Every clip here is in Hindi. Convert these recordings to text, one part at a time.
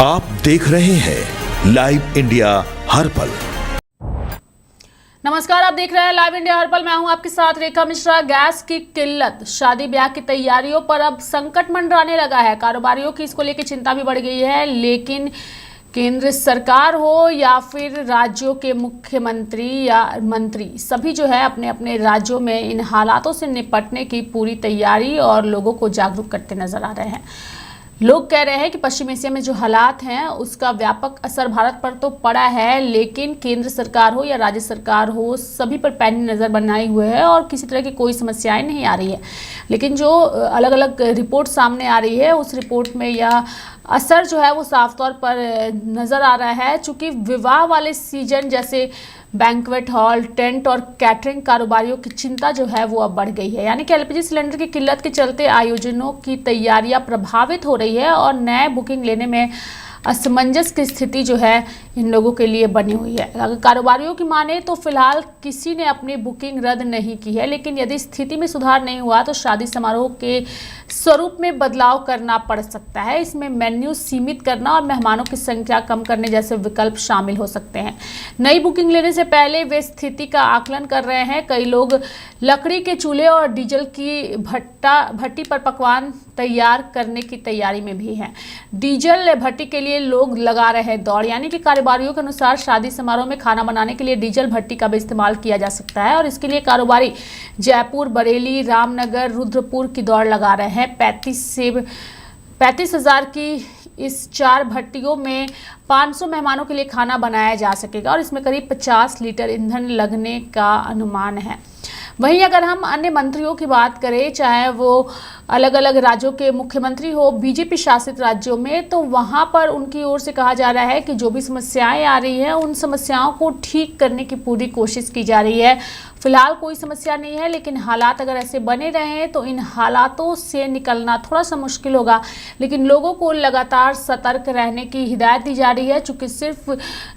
आप देख रहे हैं लाइव इंडिया हर पल। नमस्कार, आप देख रहे हैं लाइव इंडिया हर पल। मैं हूं आपके साथ रेखा मिश्रा। गैस की किल्लत, शादी ब्याह की तैयारियों पर अब संकट मंडराने लगा है। कारोबारियों की इसको लेकर चिंता भी बढ़ गई है, लेकिन केंद्र सरकार हो या फिर राज्यों के मुख्यमंत्री या मंत्री, सभी जो है अपने अपने राज्यों में इन हालातों से निपटने की पूरी तैयारी और लोगों को जागरूक करते नजर आ रहे हैं। लोग कह रहे हैं कि पश्चिम एशिया में जो हालात हैं उसका व्यापक असर भारत पर तो पड़ा है, लेकिन केंद्र सरकार हो या राज्य सरकार हो, सभी पर पैनी नज़र बनाए हुए है और किसी तरह की कोई समस्याएं नहीं आ रही है। लेकिन जो अलग अलग रिपोर्ट सामने आ रही है, उस रिपोर्ट में यह असर जो है वो साफ तौर पर नज़र आ रहा है। चूँकि विवाह वाले सीजन जैसे बैंक्वेट हॉल, टेंट और कैटरिंग कारोबारियों की चिंता जो है वो अब बढ़ गई है। यानी कि एलपीजी सिलेंडर की किल्लत के चलते आयोजनों की तैयारियां प्रभावित हो रही है और नए बुकिंग लेने में असमंजस की स्थिति जो है इन लोगों के लिए बनी हुई है। अगर कारोबारियों की माने तो फिलहाल किसी ने अपनी बुकिंग रद्द नहीं की है, लेकिन यदि स्थिति में सुधार नहीं हुआ तो शादी समारोह के स्वरूप में बदलाव करना पड़ सकता है। इसमें मेन्यू सीमित करना और मेहमानों की संख्या कम करने जैसे विकल्प शामिल हो सकते हैं। नई बुकिंग लेने से पहले वे स्थिति का आकलन कर रहे हैं। कई लोग लकड़ी के चूल्हे और डीजल की भट्टी पर पकवान तैयार करने की तैयारी में भी हैं। डीजल भट्टी के लिए लोग लगा रहे हैं दौड़। यानी कि कारोबारियों के अनुसार शादी समारोह में खाना बनाने के लिए डीजल भट्टी का भी इस्तेमाल किया जा सकता है और इसके लिए कारोबारी जयपुर, बरेली, रामनगर, रुद्रपुर की दौड़ लगा रहे हैं। 35,000 की इस 4 भट्टियों में 500 मेहमानों के लिए खाना बनाया जा सकेगा और इसमें करीब 50 लीटर ईंधन लगने का अनुमान है। वहीं अगर हम अन्य मंत्रियों की बात करें, चाहे वो अलग अलग राज्यों के मुख्यमंत्री हो, बीजेपी शासित राज्यों में, तो वहां पर उनकी ओर से कहा जा रहा है कि जो भी समस्याएं आ रही हैं उन समस्याओं को ठीक करने की पूरी कोशिश की जा रही है। फिलहाल कोई समस्या नहीं है, लेकिन हालात अगर ऐसे बने रहें तो इन हालातों से निकलना थोड़ा सा मुश्किल होगा। लेकिन लोगों को लगातार सतर्क रहने की हिदायत दी जा रही है, चूँकि सिर्फ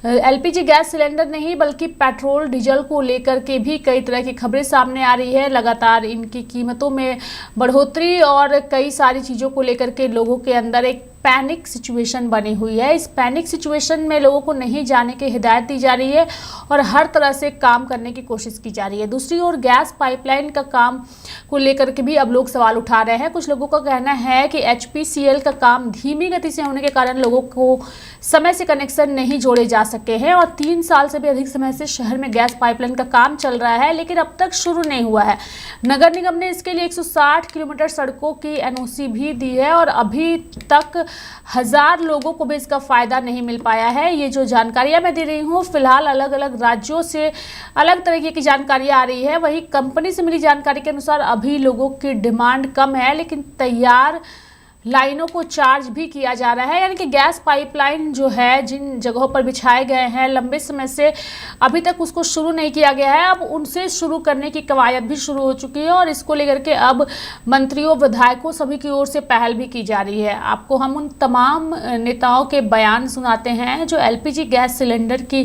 एलपीजी गैस सिलेंडर नहीं बल्कि पेट्रोल, डीजल को लेकर के भी कई तरह की खबरें सामने आ रही है। लगातार इनकी कीमतों में बढ़ोतरी और कई सारी चीज़ों को लेकर के लोगों के अंदर एक पैनिक सिचुएशन बनी हुई है। इस पैनिक सिचुएशन में लोगों को नहीं जाने की हिदायत दी जा रही है और हर तरह से काम करने की कोशिश की जा रही है। दूसरी ओर गैस पाइपलाइन का काम को लेकर के भी अब लोग सवाल उठा रहे हैं। कुछ लोगों का कहना है कि एचपीसीएल का काम धीमी गति से होने के कारण लोगों को समय से कनेक्शन नहीं जोड़े जा सके हैं और 3 साल से भी अधिक समय से शहर में गैस पाइपलाइन का काम चल रहा है, लेकिन अब तक शुरू नहीं हुआ है। नगर निगम ने इसके लिए 160 किलोमीटर सड़कों की एनओसी भी दी है और अभी तक 1000 लोगों को भी इसका फायदा नहीं मिल पाया है। ये जो जानकारियां मैं दे रही हूँ, फिलहाल अलग अलग राज्यों से अलग तरीके की जानकारियां आ रही है। वहीं कंपनी से मिली जानकारी के अनुसार अभी लोगों की डिमांड कम है, लेकिन तैयार लाइनों को चार्ज भी किया जा रहा है। यानी कि गैस पाइपलाइन जो है जिन जगहों पर बिछाए गए हैं लंबे समय से, अभी तक उसको शुरू नहीं किया गया है। अब उनसे शुरू करने की कवायद भी शुरू हो चुकी है और इसको लेकर के अब मंत्रियों, विधायकों सभी की ओर से पहल भी की जा रही है। आपको हम उन तमाम नेताओं के बयान सुनाते हैं जो एलपीजी गैस सिलेंडर की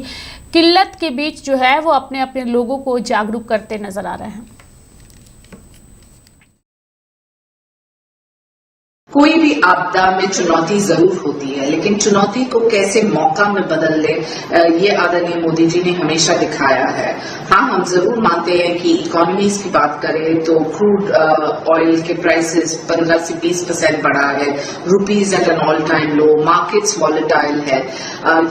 किल्लत के बीच जो है वो अपने अपने लोगों को जागरूक करते नजर आ रहे हैं। कोई भी आपदा में चुनौती जरूर होती है, लेकिन चुनौती को कैसे मौका में बदल ले, ये आदरणीय मोदी जी ने हमेशा दिखाया है। हाँ, हम जरूर मानते हैं कि इकोनॉमीज की बात करें तो क्रूड ऑयल के प्राइसेस 15 से 20% बढ़ा है, rupees at an all time low, markets volatile है।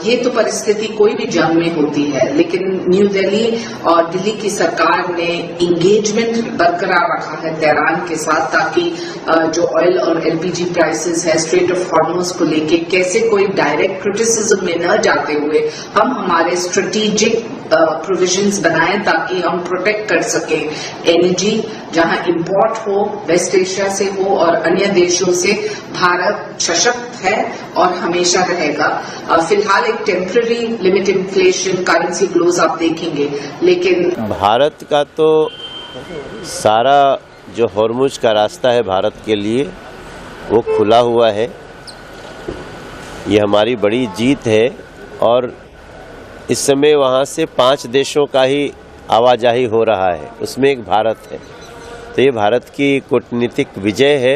ये तो परिस्थिति कोई भी जंग में होती है, लेकिन न्यू दिल्ली और दिल्ली की सरकार ने इंगेजमेंट बरकरार रखा है तेहरान के साथ, ताकि जो ऑयल और एलपीजी प्राइसेस है, स्ट्रेट ऑफ हॉर्मुज को लेके कैसे कोई डायरेक्ट क्रिटिसिज्म में न जाते हुए हम हमारे स्ट्रेटेजिक प्रोविजंस बनाएं ताकि हम प्रोटेक्ट कर सकें एनर्जी, जहां इंपोर्ट हो वेस्ट एशिया से हो और अन्य देशों से। भारत सशक्त है और हमेशा रहेगा। फिलहाल एक टेम्पररी लिमिट इन्फ्लेशन, करेंसी ग्लोज आप देखेंगे, लेकिन भारत का तो सारा जो हॉर्मुज का रास्ता है भारत के लिए वो खुला हुआ है। ये हमारी बड़ी जीत है और इस समय वहाँ से 5 देशों का ही आवाजाही हो रहा है, उसमें एक भारत है। तो ये भारत की कूटनीतिक विजय है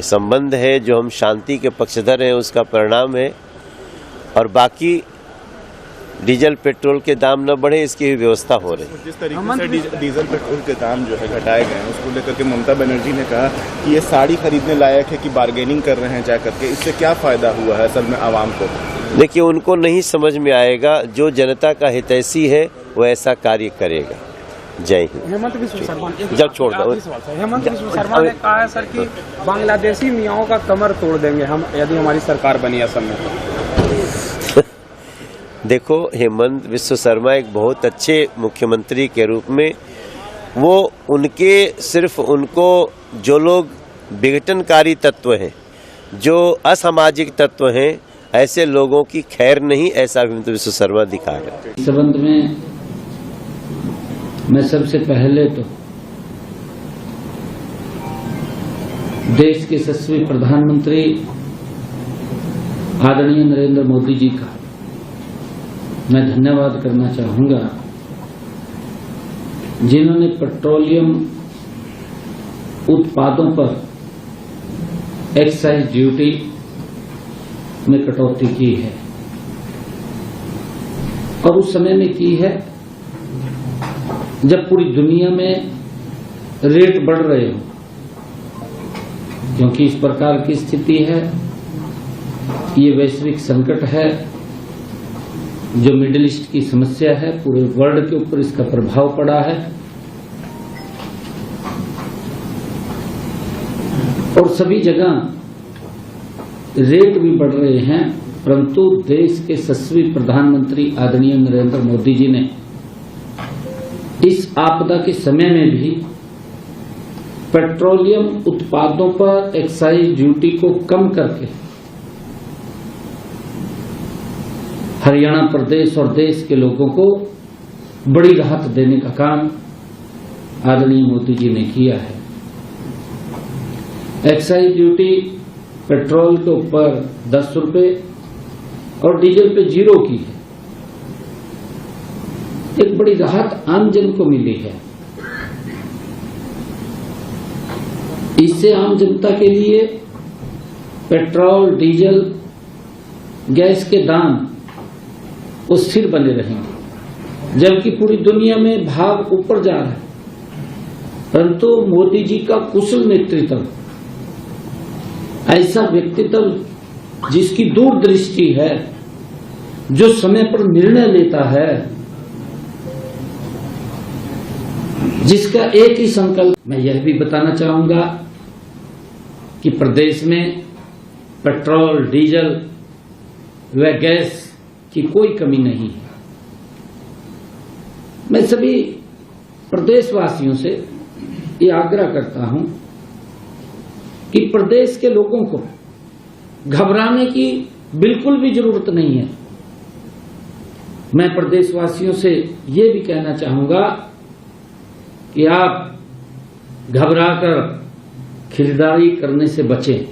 संबंध है, जो हम शांति के पक्षधर हैं, उसका परिणाम है। और बाकी डीजल पेट्रोल के दाम न बढ़े, इसकी भी व्यवस्था हो रही है। जिस तरीके से डीजल पेट्रोल के दाम जो है घटाए गए हैं, उसको लेकर के ममता बनर्जी ने कहा कि ये साड़ी खरीदने लायक है कि बार्गेनिंग कर रहे हैं जा करके, इससे क्या फायदा हुआ है असल में आवाम को? देखिए, उनको नहीं समझ में आएगा। जो जनता का हितैषी है वो ऐसा कार्य करेगा। जय हिंद। हेमंत बिस्व शर्मा जब छोड़ दो। हेमंत बिस्व शर्मा ने कहा है सर कि बांग्लादेशी मियाओं का कमर तोड़ देंगे हम यदि हमारी सरकार बनी असम में। देखो, हेमंत बिस्व शर्मा एक बहुत अच्छे मुख्यमंत्री के रूप में, वो सिर्फ उनको जो लोग विघटनकारी तत्व हैं, जो असामाजिक तत्व हैं, ऐसे लोगों की खैर नहीं, ऐसा हेमंत बिस्व शर्मा दिखा रहे हैं। इस संबंध में मैं सबसे पहले तो देश के यशस्वी प्रधानमंत्री आदरणीय नरेंद्र मोदी जी का मैं धन्यवाद करना चाहूंगा, जिन्होंने पेट्रोलियम उत्पादों पर एक्साइज ड्यूटी में कटौती की है और उस समय में की है जब पूरी दुनिया में रेट बढ़ रहे हो, क्योंकि इस प्रकार की स्थिति है, ये वैश्विक संकट है, जो मिडिल ईस्ट की समस्या है, पूरे वर्ल्ड के ऊपर इसका प्रभाव पड़ा है और सभी जगह रेट भी बढ़ रहे हैं। परंतु देश के यशस्वी प्रधानमंत्री आदरणीय नरेंद्र मोदी जी ने इस आपदा के समय में भी पेट्रोलियम उत्पादों पर एक्साइज ड्यूटी को कम करके हरियाणा प्रदेश और देश के लोगों को बड़ी राहत देने का काम आदरणीय मोदी जी ने किया है। एक्साइज ड्यूटी पेट्रोल के ऊपर 10 रुपए और डीजल पे 0 की है। एक बड़ी राहत आम जन को मिली है। इससे आम जनता के लिए पेट्रोल, डीजल, गैस के दाम वो स्थिर बने रहेंगे, जबकि पूरी दुनिया में भाव ऊपर जा रहा है। परंतु मोदी जी का कुशल नेतृत्व, ऐसा व्यक्तित्व जिसकी दूरदृष्टि है, जो समय पर निर्णय लेता है, जिसका एक ही संकल्प। मैं यह भी बताना चाहूंगा कि प्रदेश में पेट्रोल, डीजल व गैस की कोई कमी नहीं है। मैं सभी प्रदेशवासियों से ये आग्रह करता हूं कि प्रदेश के लोगों को घबराने की बिल्कुल भी जरूरत नहीं है। मैं प्रदेशवासियों से ये भी कहना चाहूंगा कि आप घबराकर खरीदारी करने से बचें,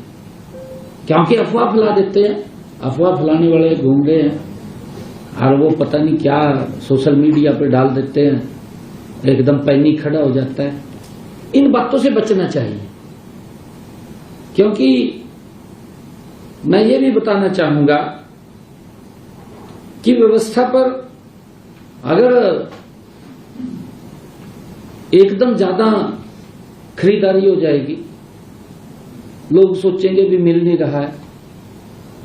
क्योंकि अफवाह फैला देते हैं। अफवाह फैलाने वाले घूम रहे हैं और वो पता नहीं क्या सोशल मीडिया पे डाल देते हैं, एकदम पैनिक खड़ा हो जाता है। इन बातों से बचना चाहिए, क्योंकि मैं ये भी बताना चाहूंगा कि व्यवस्था पर अगर एकदम ज्यादा खरीदारी हो जाएगी, लोग सोचेंगे भी मिल नहीं रहा है,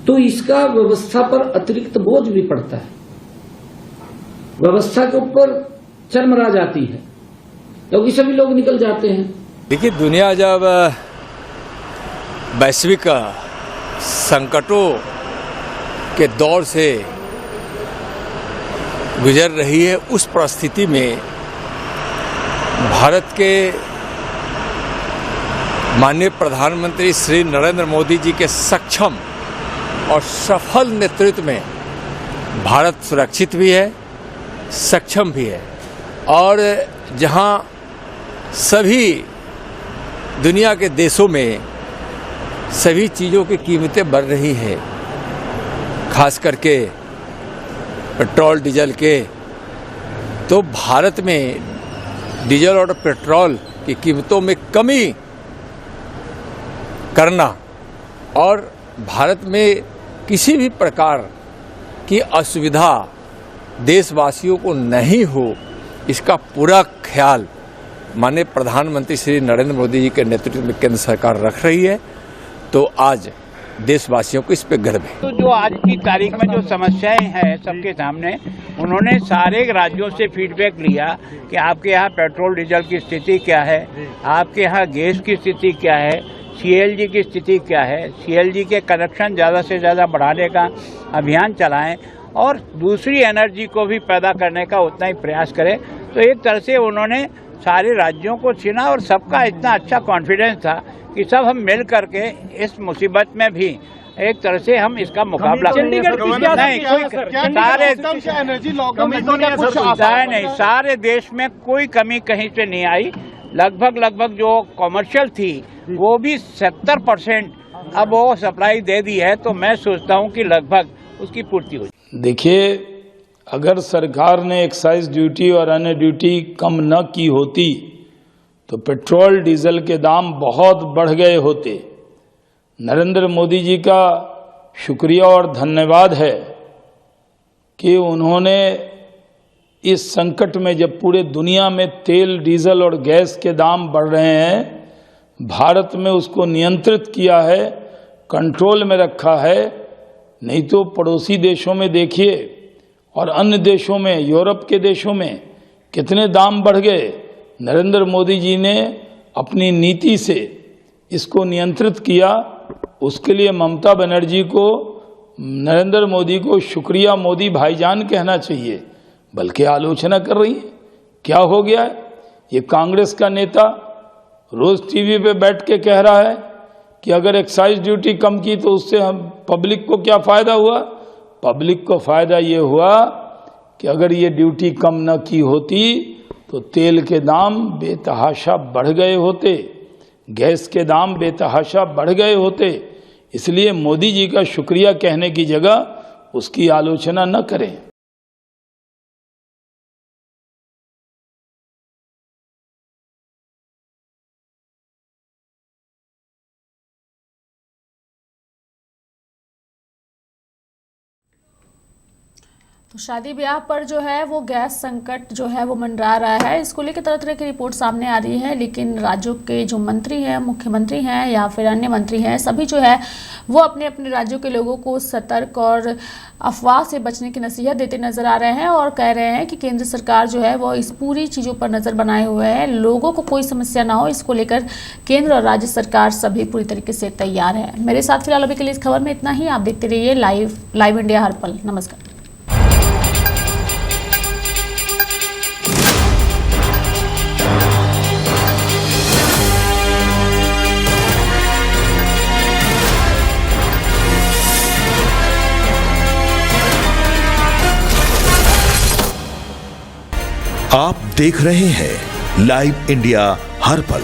तो इसका व्यवस्था पर अतिरिक्त बोझ भी पड़ता है। व्यवस्था के ऊपर चरमरा जाती है, क्योंकि सभी लोग निकल जाते हैं। देखिए, दुनिया जब वैश्विक संकटों के दौर से गुजर रही है, उस परिस्थिति में भारत के माननीय प्रधानमंत्री श्री नरेंद्र मोदी जी के सक्षम और सफल नेतृत्व में भारत सुरक्षित भी है, सक्षम भी है। और जहां सभी दुनिया के देशों में सभी चीज़ों की कीमतें बढ़ रही हैं, खास करके पेट्रोल डीजल के, तो भारत में डीजल और पेट्रोल की कीमतों में कमी करना और भारत में किसी भी प्रकार की असुविधा देशवासियों को नहीं हो, इसका पूरा ख्याल माननीय प्रधानमंत्री श्री नरेंद्र मोदी जी के नेतृत्व में केंद्र सरकार रख रही है। तो आज देशवासियों को इस पे गर्व है। तो जो आज की तारीख में जो समस्याएं हैं सबके सामने, उन्होंने सारे राज्यों से फीडबैक लिया कि आपके यहाँ पेट्रोल डीजल की स्थिति क्या है, आपके यहाँ गैस की स्थिति क्या है, सीएलजी की स्थिति क्या है, सीएलजी के कनेक्शन ज़्यादा से ज़्यादा बढ़ाने का अभियान चलाएं और दूसरी एनर्जी को भी पैदा करने का उतना ही प्रयास करें। तो एक तरह से उन्होंने सारे राज्यों को चुना और सबका इतना अच्छा कॉन्फिडेंस था कि सब हम मिल करके इस मुसीबत में भी एक तरह से हम इसका मुकाबला नहीं, सारे देश में कोई कमी कहीं से नहीं आई। लगभग जो कॉमर्शियल थी वो भी 70% अब वो सप्लाई दे दी है। तो मैं सोचता हूँ कि लगभग उसकी पूर्ति हो। देखिए, अगर सरकार ने एक्साइज ड्यूटी और अन्य ड्यूटी कम न की होती तो पेट्रोल डीजल के दाम बहुत बढ़ गए होते। नरेंद्र मोदी जी का शुक्रिया और धन्यवाद है कि उन्होंने इस संकट में, जब पूरे दुनिया में तेल, डीजल और गैस के दाम बढ़ रहे हैं, भारत में उसको नियंत्रित किया है, कंट्रोल में रखा है। नहीं तो पड़ोसी देशों में देखिए और अन्य देशों में, यूरोप के देशों में कितने दाम बढ़ गए। नरेंद्र मोदी जी ने अपनी नीति से इसको नियंत्रित किया। उसके लिए ममता बनर्जी को, नरेंद्र मोदी को शुक्रिया मोदी भाईजान कहना चाहिए, बल्कि आलोचना कर रही है। क्या हो गया है? ये कांग्रेस का नेता रोज टीवी पे बैठ के कह रहा है कि अगर एक्साइज ड्यूटी कम की तो उससे हम पब्लिक को क्या फ़ायदा हुआ। पब्लिक को फ़ायदा ये हुआ कि अगर ये ड्यूटी कम न की होती तो तेल के दाम बेतहाशा बढ़ गए होते, गैस के दाम बेतहाशा बढ़ गए होते। इसलिए मोदी जी का शुक्रिया कहने की जगह उसकी आलोचना न करें। तो शादी ब्याह पर जो है वो गैस संकट जो है वो मंडरा रहा है। इसको लेकर तरह तरह की रिपोर्ट सामने आ रही है, लेकिन राज्यों के जो मंत्री हैं, मुख्यमंत्री हैं या फिर अन्य मंत्री हैं, सभी जो है वो अपने अपने राज्यों के लोगों को सतर्क और अफवाह से बचने की नसीहत देते नजर आ रहे हैं और कह रहे हैं कि केंद्र सरकार जो है वो इस पूरी चीज़ों पर नज़र बनाए हुए है, लोगों को कोई समस्या ना हो इसको लेकर केंद्र और राज्य सरकार सभी पूरी तरीके से तैयार है। मेरे साथ फिलहाल अभी के लिए इस खबर में इतना ही। आप देखते रहिए लाइव इंडिया हर पल। नमस्कार। आप देख रहे हैं लाइव इंडिया हर पल।